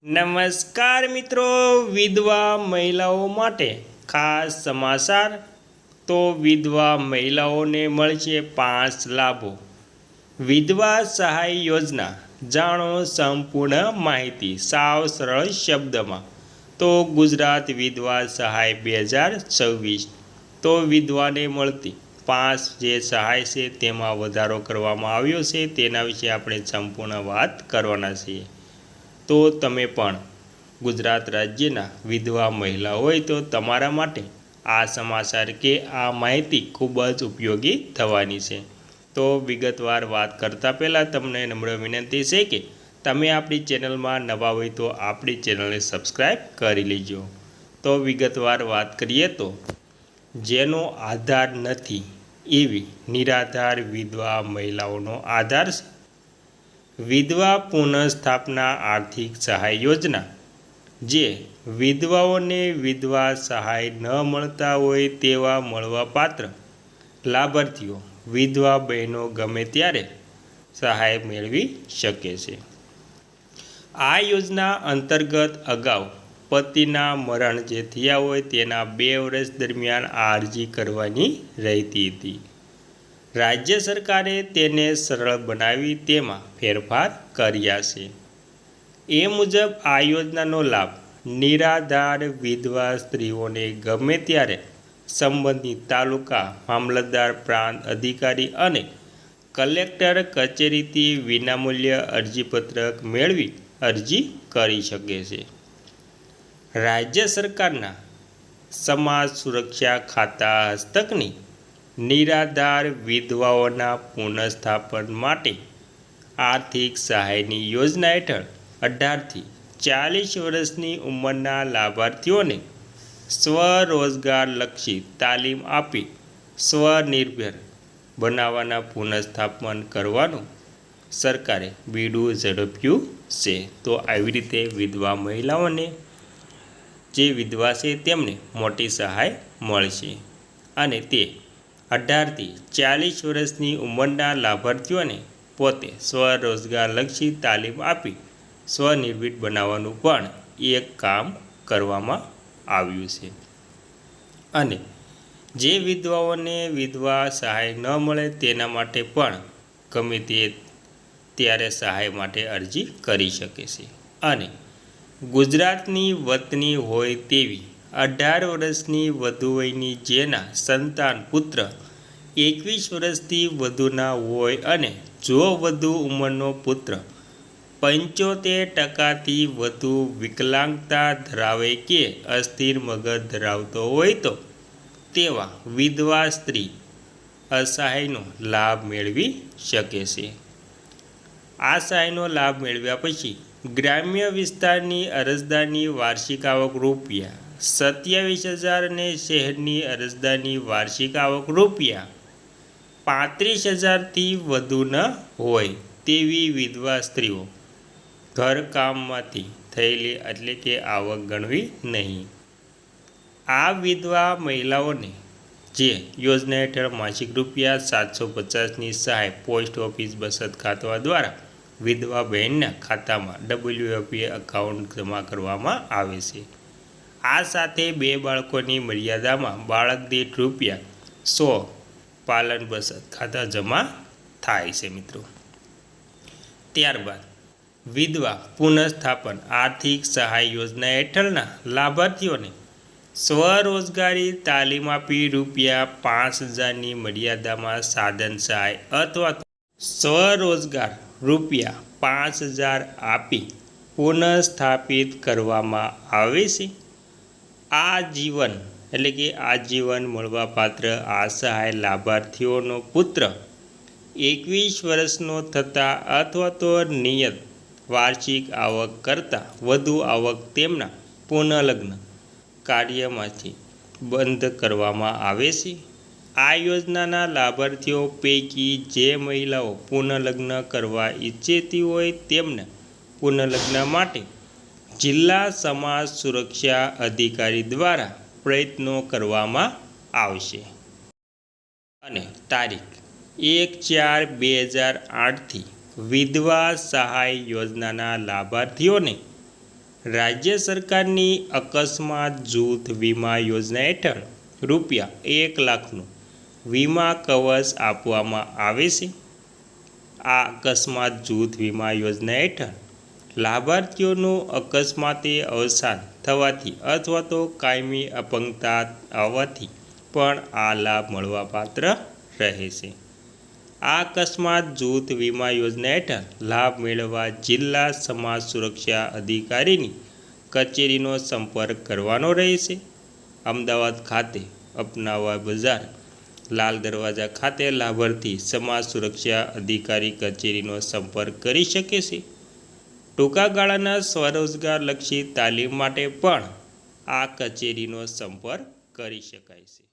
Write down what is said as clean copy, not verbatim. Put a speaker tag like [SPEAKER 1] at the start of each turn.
[SPEAKER 1] નમસ્કાર મિત્રો, વિધવા મહિલાઓ માટે ખાસ સમાચાર। તો વિધવા મહિલાઓને મળશે 5 લાભો। વિધવા સહાય યોજના જાણો સંપૂર્ણ માહિતી સાવ સરળ શબ્દમાં। તો ગુજરાત વિધવા સહાય 2026 તો વિધવાને મળતી 5 જે સહાય છે તેમાં વધારો કરવામાં આવ્યો છે, તેના વિશે આપણે સંપૂર્ણ વાત કરવાના છીએ। તો તમે પણ ગુજરાત રાજ્યના વિધવા મહિલા હોય તો તમારા માટે આ સમાચાર કે આ માહિતી ખૂબ જ ઉપયોગી થવાની છે। તો વિગતવાર વાત કરતાં પહેલાં તમને નમ્ર વિનંતી છે કે તમે આપણી ચેનલમાં નવા હોય તો આપણી ચેનલને સબસ્ક્રાઈબ કરી લેજો। તો વિગતવાર વાત કરીએ તો જેનો આધાર નથી એવી નિરાધાર વિધવા મહિલાઓનો આધાર છે। વિધવા પુનઃસ્થાપના આર્થિક સહાય યોજના જે વિધવાઓને વિધવા સહાય ન મળતા હોય તેવા મળવાપાત્ર લાભાર્થીઓ વિધવા બહેનો ગમે ત્યારે સહાય મેળવી શકે છે। આ યોજના અંતર્ગત અગાઉ પતિના મરણ જે થયા હોય તેના 2 વર્ષ દરમિયાન આ અરજી કરવાની રહેતી હતી। રાજ્ય સરકારે તેને સરળ બનાવી તેમાં ફેરફાર કર્યા છે। એ મુજબ આ યોજનાનો લાભ નિરાધાર વિધવા સ્ત્રીઓને ગમે ત્યારે સંબંધિત તાલુકા મામલતદાર, પ્રાંત અધિકારી અને કલેક્ટર કચેરીથી વિનામૂલ્ય અરજીપત્રક મેળવી અરજી કરી શકે છે। રાજ્ય સરકારના સમાજ સુરક્ષા ખાતા હસ્તકની નિરાધાર વિધવાઓના પુનઃસ્થાપન માટે આર્થિક સહાયની યોજના હેઠળ 18થી 40 વર્ષની ઉંમરના લાભાર્થીઓને સ્વરોજગારલક્ષી તાલીમ આપી સ્વનિર્ભર બનાવવાના પુનઃસ્થાપન કરવાનું સરકારે બીડું ઝડપ્યું છે। તો આવી રીતે વિધવા મહિલાઓને જે વિધવા છે તેમને મોટી સહાય મળશે અને તે 18થી 40 વર્ષની ઉંમરના લાભાર્થીઓને પોતે સ્વરોજગારલક્ષી તાલીમ આપી સ્વનિર્ભર બનાવવાનું પણ એક કામ કરવામાં આવ્યું છે। અને જે વિધવાઓને વિધવા સહાય ન મળે તેના માટે પણ ગમે તે ત્યારે સહાય માટે અરજી કરી શકે છે। અને ગુજરાતની વતની હોય તેવી 18 વર્ષની વધુ વયની જેના સંતાન પુત્ર 21 વર્ષથી વધુના હોય અને જો વધુ ઉંમરનો પુત્ર 75% વધુ વિકલાંગતા ધરાવે કે અસ્થિર મગજ ધરાવતો હોય તો તેવા વિધવા સ્ત્રી અસહાયનો લાભ મેળવી શકે છે। આ સહાયનો લાભ મેળવ્યા પછી ગ્રામ્ય વિસ્તારની અરજદારની વાર્ષિક આવક રૂપિયા 27,000 અને શહેરની અરજદારની વાર્ષિક આવક રૂપિયા 35,000થી વધુ ન હોય તેવી વિધવા સ્ત્રીઓ ઘરકામમાંથી થયેલી એટલે કે આવક ગણવી નહીં। આ વિધવા મહિલાઓને જે યોજના હેઠળ માસિક રૂપિયા 750ની સહાય પોસ્ટ ઓફિસ બચત ખાતા દ્વારા વિધવા બહેનના ખાતામાં WFP એકાઉન્ટ જમા કરવામાં આવે છે। આ સાથે 2 બાળકોની મર્યાદામાં બાળક દીઠ રૂપિયા 100 પાલન બચત ખાતા જમા થાય છે મિત્રો। ત્યારબાદ વિધવા પુનઃસ્થાપન આર્થિક સહાય યોજના હેઠળના લાભાર્થીઓને સ્વરોજગારી તાલીમ આપી રૂપિયા 5,000ની મર્યાદામાં સાધન સહાય અથવા સ્વરોજગાર રૂપિયા 5,000 આપી પુનઃસ્થાપિત કરવામાં આવે છે। આજીવન એટલે કે આજીવન મળવાપાત્ર આ સહાય લાભાર્થીઓનો પુત્ર 21 વર્ષનો થતાં અથવા તો નિયત વાર્ષિક આવક કરતાં વધુ આવક તેમના પુનઃલગ્ન કાર્યમાંથી બંધ કરવામાં આવે છે। આ યોજનાના લાભાર્થીઓ પૈકી જે મહિલાઓ પુનઃલગ્ન કરવા ઈચ્છતી હોય તેમને પુનઃલગ્ન માટે જિલ્લા સમાજ સુરક્ષા અધિકારી દ્વારા પ્રયત્નો કરવામાં આવશે અને તારીખ 1/4/2008થી વિધવા સહાય યોજનાના લાભાર્થીઓને રાજ્ય સરકારની અકસ્માત જૂથ વીમા યોજના હેઠળ ₹1 લાખનું વીમા કવચ આપવામાં આવે છે. આ અકસ્માત જૂથ વીમા યોજના હેઠળ લાભાર્થીઓનું અકસ્માતે અવસાન થવાથી અથવા તો કાયમી અપંગતા આવવાથી પણ આ લાભ મળવાપાત્ર રહે છે. આ અકસ્માત જૂથ વીમા યોજના હેઠળ લાભ મેળવવા જિલ્લા સમાજ સુરક્ષા અધિકારીની કચેરીનો સંપર્ક કરવાનો રહેશે. અમદાવાદ ખાતે અપનાવા બજાર લાલ દરવાજા ખાતે લાભાર્થી સમાજ સુરક્ષા અધિકારી કચેરીનો સંપર્ક કરી શકે છે. ટૂંકા ગાળાના સ્વરોજગારલક્ષી તાલીમ માટે પણ આ કચેરીનો સંપર્ક કરી શકાય છે.